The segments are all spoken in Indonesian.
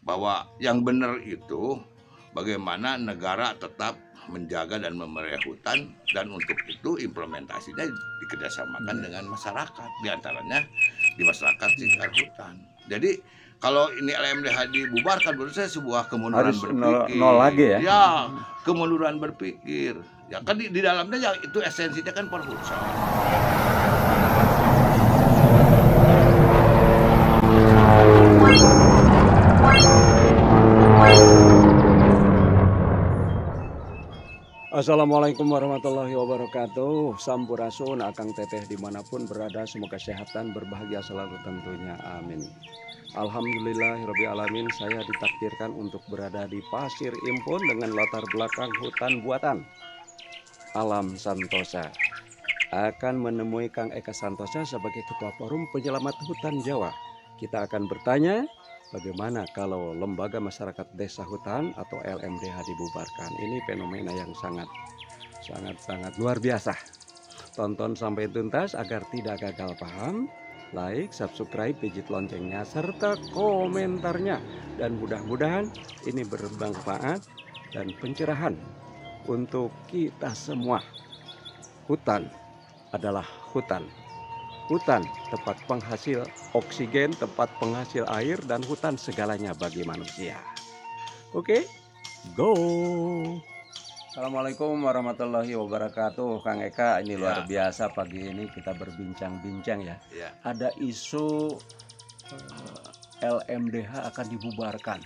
bahwa yang benar itu bagaimana negara tetap menjaga dan memelihara hutan, dan untuk itu implementasinya dikerjasamakan dengan masyarakat, diantaranya di masyarakat sekitar hutan. Jadi kalau ini LMDH dibubarkan, menurut saya sebuah kemunduran Harus berpikir. nol lagi ya? Ya, kemunduran berpikir. Ya kan di dalamnya ya itu esensinya kan perhutan. Assalamualaikum warahmatullahi wabarakatuh. Sampurasun, akang teteh dimanapun berada, semoga sehat dan berbahagia selalu tentunya, amin. Alhamdulillahirrabbilalamin, saya ditakdirkan untuk berada di Pasir Impun dengan latar belakang hutan buatan Alam Santosa. Akan menemui Kang Eka Santosa sebagai Ketua Forum Penyelamat Hutan Jawa. Kita akan bertanya, bagaimana kalau Lembaga Masyarakat Desa Hutan atau LMDH dibubarkan? Ini fenomena yang sangat luar biasa. Tonton sampai tuntas agar tidak gagal paham. Like, subscribe, pijit loncengnya, serta komentarnya. Dan mudah-mudahan ini bermanfaat dan pencerahan untuk kita semua. Hutan adalah hutan. Hutan tempat penghasil oksigen, tempat penghasil air, dan hutan segalanya bagi manusia. Oke, go. Assalamualaikum warahmatullahi wabarakatuh, Kang Eka. Ini luar biasa, pagi ini kita berbincang-bincang ya. Ada isu LMDH akan dibubarkan.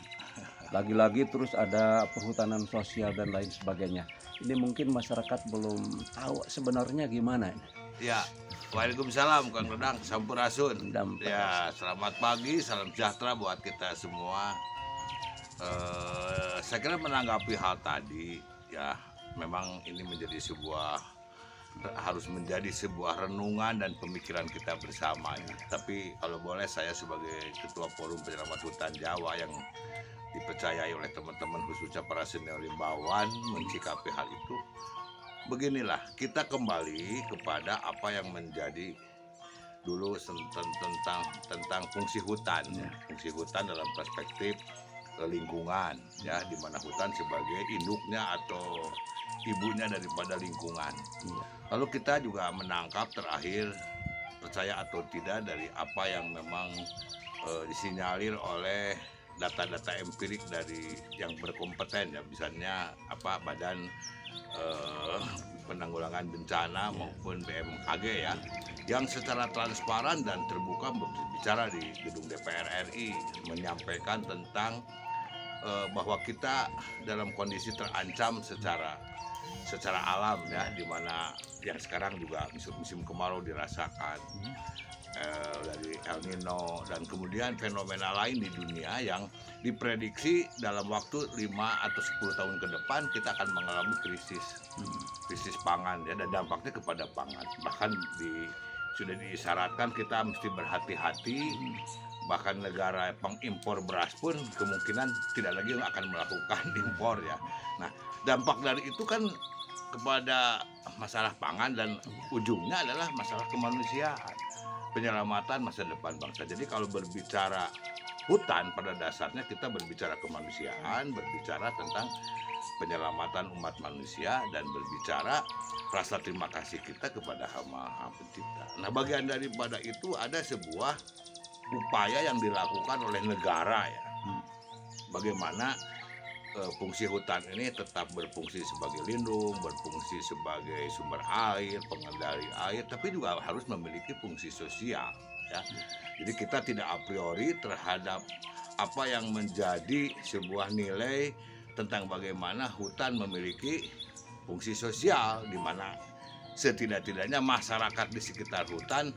Lagi-lagi terus ada perhutanan sosial dan lain sebagainya. Ini mungkin masyarakat belum tahu sebenarnya gimana ini. Ya, waalaikumsalam Kang Redang, sampurasun. Ya, selamat pagi, salam sejahtera buat kita semua. Saya kira menanggapi hal tadi, ya memang ini harus menjadi sebuah renungan dan pemikiran kita bersama. Tapi kalau boleh, saya sebagai Ketua Forum Penyelamat Hutan Jawa yang dipercayai oleh teman-teman khususnya para senior rimbawan mensikapi hal itu. Beginilah, kita kembali kepada apa yang menjadi dulu tentang fungsi hutan. Fungsi hutan dalam perspektif lingkungan, ya, di mana hutan sebagai induknya atau ibunya daripada lingkungan. Lalu kita juga menangkap terakhir, percaya atau tidak, dari apa yang memang disinyalir oleh data-data empirik dari yang berkompeten, ya, misalnya Badan Penanggulangan Bencana maupun BMKG, ya, yang secara transparan dan terbuka berbicara di gedung DPR RI, menyampaikan tentang bahwa kita dalam kondisi terancam secara alam, ya, dimana yang sekarang juga musim kemarau dirasakan, dari El Nino, dan kemudian fenomena lain di dunia yang diprediksi dalam waktu 5 atau 10 tahun ke depan kita akan mengalami krisis pangan, ya, dan dampaknya kepada pangan. Bahkan sudah diisyaratkan kita mesti berhati-hati. Bahkan negara pengimpor beras pun kemungkinan tidak lagi akan melakukan impor, ya. Nah, dampak dari itu kan kepada masalah pangan dan ujungnya adalah masalah kemanusiaan, penyelamatan masa depan bangsa. Jadi kalau berbicara hutan, pada dasarnya kita berbicara kemanusiaan, berbicara tentang penyelamatan umat manusia, dan berbicara rasa terima kasih kita kepada Maha Pencipta. Nah, bagian daripada itu ada sebuah upaya yang dilakukan oleh negara, ya, bagaimana fungsi hutan ini tetap berfungsi sebagai lindung, berfungsi sebagai sumber air, pengendali air, tapi juga harus memiliki fungsi sosial, ya. Jadi kita tidak a priori terhadap apa yang menjadi sebuah nilai tentang bagaimana hutan memiliki fungsi sosial, di mana setidak-tidaknya masyarakat di sekitar hutan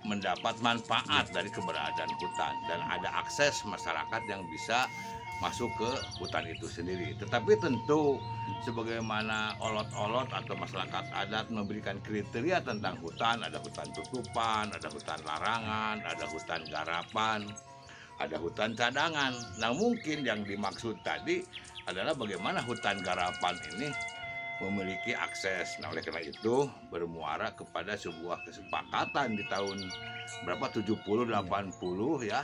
mendapat manfaat dari keberadaan hutan, dan ada akses masyarakat yang bisa masuk ke hutan itu sendiri. Tetapi tentu sebagaimana olot-olot atau masyarakat adat memberikan kriteria tentang hutan, ada hutan tutupan, ada hutan larangan, ada hutan garapan, ada hutan cadangan. Nah, mungkin yang dimaksud tadi adalah bagaimana hutan garapan ini memiliki akses. Nah, oleh karena itu bermuara kepada sebuah kesepakatan di tahun berapa 70 80 ya.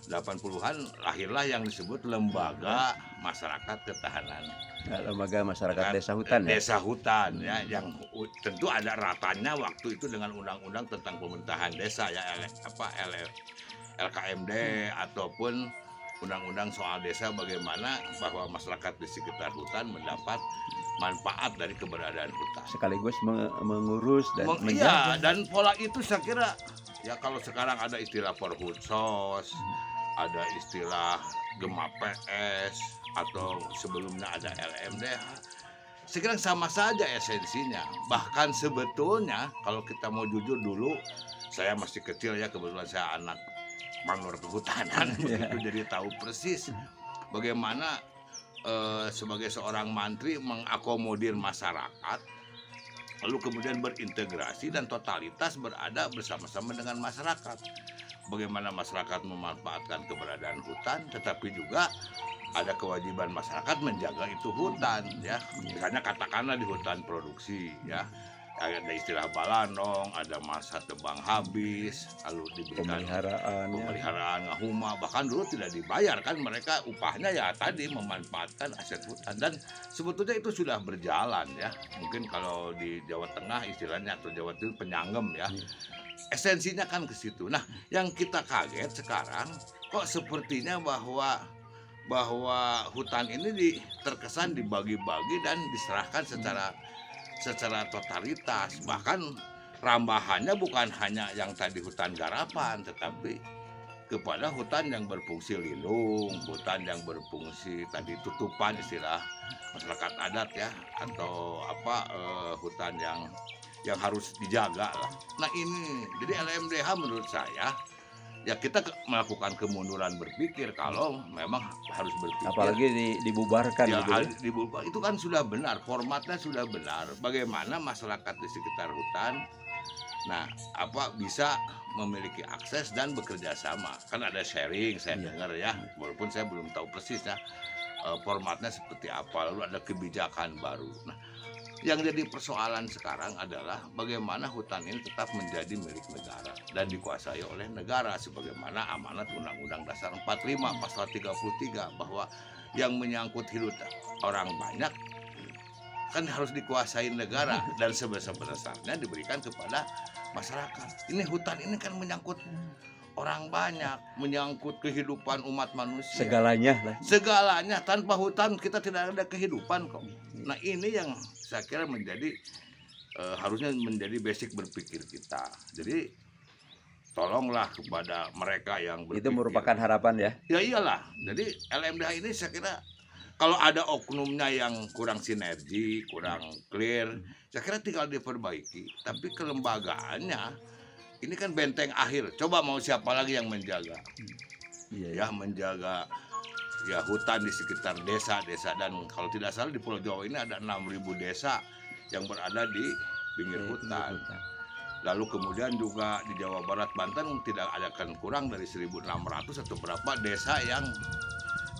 80-an lahirlah yang disebut Lembaga Masyarakat Ketahanan Lembaga Masyarakat Desa Hutan ya. Desa Hutan ya, yang tentu ada ratanya waktu itu dengan undang-undang tentang pemerintahan desa ya, LKMD ataupun undang-undang soal desa, bagaimana bahwa masyarakat di sekitar hutan mendapat manfaat dari keberadaan hutan. Sekaligus mengurus dan Iya, menjaga. dan pola itu saya kira ya, kalau sekarang ada istilah Perhutsos, ada istilah Gema PS, atau sebelumnya ada LMDH, saya kira sama saja esensinya. Bahkan sebetulnya kalau kita mau jujur, dulu saya masih kecil ya, kebetulan saya anak manur kehutanan begitu, jadi tahu persis bagaimana sebagai seorang mantri mengakomodir masyarakat, lalu kemudian berintegrasi dan totalitas berada bersama-sama dengan masyarakat. Bagaimana masyarakat memanfaatkan keberadaan hutan, tetapi juga ada kewajiban masyarakat menjaga itu hutan ya. Misalnya katakanlah di hutan produksi ya, ada istilah balandong, ada masa tebang habis, lalu diberikan pemeliharaan ngahuma, bahkan dulu tidak dibayar kan mereka, upahnya ya tadi memanfaatkan aset hutan. Dan sebetulnya itu sudah berjalan ya, mungkin kalau di Jawa Tengah istilahnya atau Jawa Timur penyanggem ya, esensinya kan ke situ. Nah, yang kita kaget sekarang kok sepertinya bahwa hutan ini terkesan dibagi-bagi dan diserahkan secara totalitas. Bahkan rambahannya bukan hanya yang tadi hutan garapan, tetapi kepada hutan yang berfungsi lindung, hutan yang berfungsi tadi tutupan istilah masyarakat adat ya, atau hutan yang harus dijaga lah. Nah ini, jadi LMDH menurut saya ya, kita melakukan kemunduran berpikir kalau memang harus berpikir. Apalagi dibubarkan ya, gitu. itu kan sudah benar, formatnya sudah benar. Bagaimana masyarakat di sekitar hutan, nah bisa memiliki akses dan bekerja sama. Kan ada sharing, saya dengar ya, walaupun saya belum tahu persis ya formatnya seperti apa. Lalu ada kebijakan baru. Nah, yang jadi persoalan sekarang adalah bagaimana hutan ini tetap menjadi milik negara dan dikuasai oleh negara sebagaimana amanat Undang-Undang Dasar 45 pasal 33, bahwa yang menyangkut hidup orang banyak kan harus dikuasai negara dan sebesar-besarnya diberikan kepada masyarakat. Ini hutan ini kan menyangkut orang banyak, menyangkut kehidupan umat manusia. Segalanya, tanpa hutan kita tidak ada kehidupan kok. Nah ini yang saya kira harusnya menjadi basic berpikir kita. Jadi tolonglah kepada mereka yang berpikir. Itu merupakan harapan ya? Ya iyalah. Jadi LMDH ini saya kira kalau ada oknumnya yang kurang sinergi, kurang clear, saya kira tinggal diperbaiki. Tapi kelembagaannya ini kan benteng akhir. Coba mau siapa lagi yang menjaga? Ya menjaga ya hutan di sekitar desa-desa. Dan kalau tidak salah di Pulau Jawa ini ada 6.000 desa yang berada di pinggir hutan. Lalu kemudian juga di Jawa Barat, Banten tidak ada kan kurang dari 1.600 atau berapa desa yang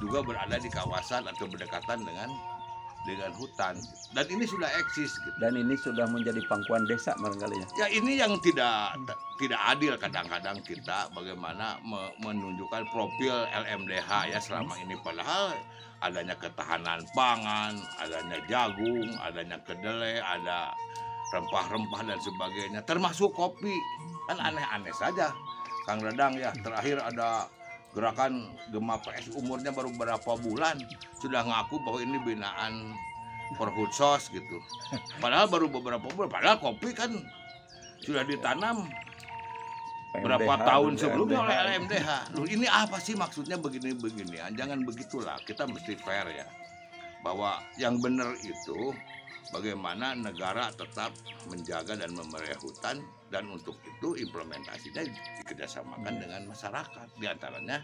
juga berada di kawasan atau berdekatan dengan hutan, dan ini sudah eksis gitu. Dan ini sudah menjadi pangkuan desa barangkali ya. Ya ini yang tidak adil kadang-kadang kita bagaimana menunjukkan profil LMDH ya selama ini, padahal adanya ketahanan pangan, adanya jagung, adanya kedelai, ada rempah-rempah dan sebagainya, termasuk kopi. Kan aneh-aneh saja Kang Dadang ya. Terakhir ada gerakan Gema PS, umurnya baru berapa bulan sudah ngaku bahwa ini binaan Perhutsos gitu. Padahal baru beberapa bulan, padahal kopi kan sudah ditanam berapa tahun sebelumnya oleh LMDH. Loh, ini apa sih maksudnya begini-begini? Jangan begitulah, kita mesti fair ya. Bahwa yang benar itu bagaimana negara tetap menjaga dan memelihara hutan, dan untuk itu implementasinya dikerjasamakan dengan masyarakat, diantaranya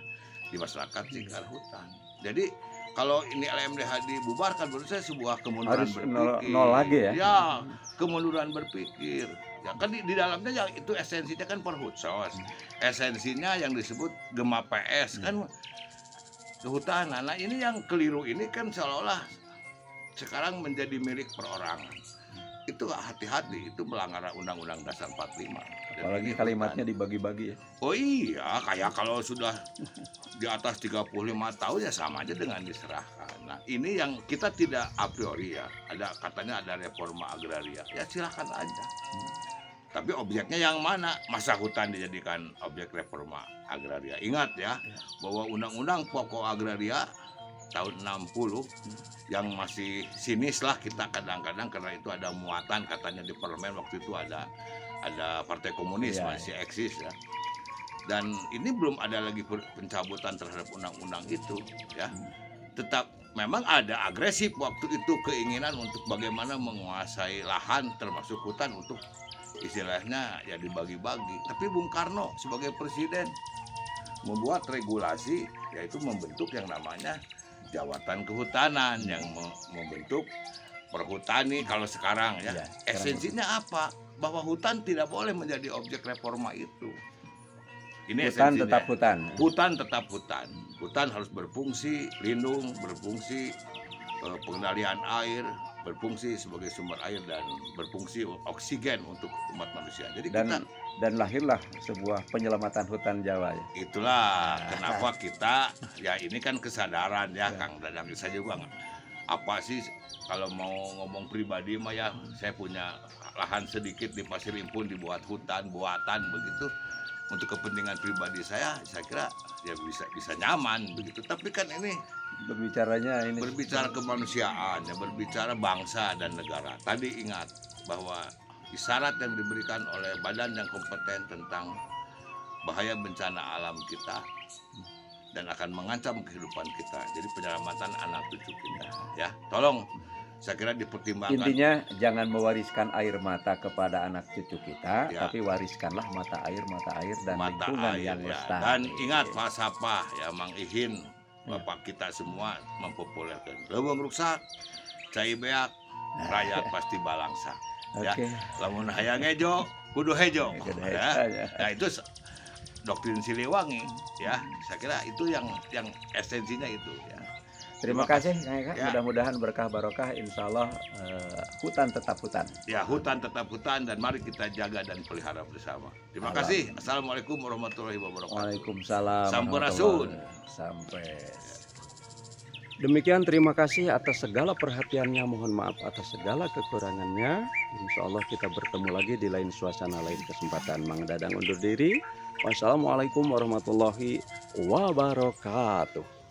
di masyarakat sekitar hutan. Jadi kalau ini LMDH dibubarkan, menurut saya sebuah kemunduran berpikir. Nol lagi ya? Ya, kemunduran berpikir. Ya kan di dalamnya ya itu esensinya kan Perhutsos, esensinya yang disebut Gema PS kan kehutanan. Nah ini yang keliru ini kan seolah-olah sekarang menjadi milik perorangan. Itu hati-hati, itu melanggar Undang-Undang Dasar 45. Dan Apalagi ini kalimatnya hutan. dibagi-bagi ya. Oh iya, kayak kalau sudah di atas 35 tahun ya sama aja dengan diserahkan. Nah ini yang kita tidak a priori ya, katanya ada reforma agraria, ya silahkan aja. Tapi objeknya yang mana? Masa hutan dijadikan objek reforma agraria? Ingat ya, bahwa Undang-Undang Pokok Agraria tahun 60 yang masih sinis lah kita kadang-kadang, karena itu ada muatan katanya di parlemen waktu itu ada Partai Komunis masih eksis ya. Dan ini belum ada lagi pencabutan terhadap undang-undang itu ya. Tetap memang ada agresif waktu itu, keinginan untuk bagaimana menguasai lahan termasuk hutan untuk istilahnya ya dibagi-bagi. Tapi Bung Karno sebagai presiden membuat regulasi, yaitu membentuk yang namanya Jabatan Kehutanan yang membentuk perhutani kalau sekarang ya. Esensinya apa? Bahwa hutan tidak boleh menjadi objek reforma itu. Ini Hutan esensinya. tetap hutan. Hutan tetap hutan. Hutan harus berfungsi lindung, berfungsi pengendalian air, berfungsi sebagai sumber air, dan berfungsi oksigen untuk umat manusia. Jadi dan lahirlah sebuah penyelamatan hutan Jawa ya. Itulah kenapa kita ya ini kan kesadaran ya Kang Dadang. Saya juga apa sih kalau mau ngomong pribadi mah ya, saya punya lahan sedikit di Pasir Impun dibuat hutan buatan begitu. Untuk kepentingan pribadi saya kira ya bisa nyaman begitu. Tapi kan ini berbicara kemanusiaan ya, berbicara bangsa dan negara. Tadi ingat bahwa isyarat yang diberikan oleh badan yang kompeten tentang bahaya bencana alam kita dan akan mengancam kehidupan kita. Jadi penyelamatan anak cucu kita ya. Tolong saya kira dipertimbangkan. Intinya jangan mewariskan air mata kepada anak cucu kita, ya, tapi wariskanlah mata air dan mata lingkungan air, yang ya. lestari. Dan ingat falsafah ya Mang Ihin, Bapak kita semua mempopulerkan. Leuweung ruksak, cai beak, rakyat pasti balangsa. Ya, lamun hayang ejo, kudu hejo. Ya. Nah itu doktrin Siliwangi ya. Saya kira itu yang esensinya itu ya. Terima kasih Kang Eka. Ya. Mudah-mudahan berkah barokah. Insya Allah hutan tetap hutan. Ya, hutan tetap hutan, dan mari kita jaga dan pelihara bersama. Terima kasih. Assalamualaikum warahmatullahi wabarakatuh. Waalaikumsalam. Sampurasun. Sampai. Demikian, terima kasih atas segala perhatiannya. Mohon maaf atas segala kekurangannya. Insya Allah kita bertemu lagi di lain suasana, lain kesempatan. Mang Dadang undur diri. Wassalamualaikum warahmatullahi wabarakatuh.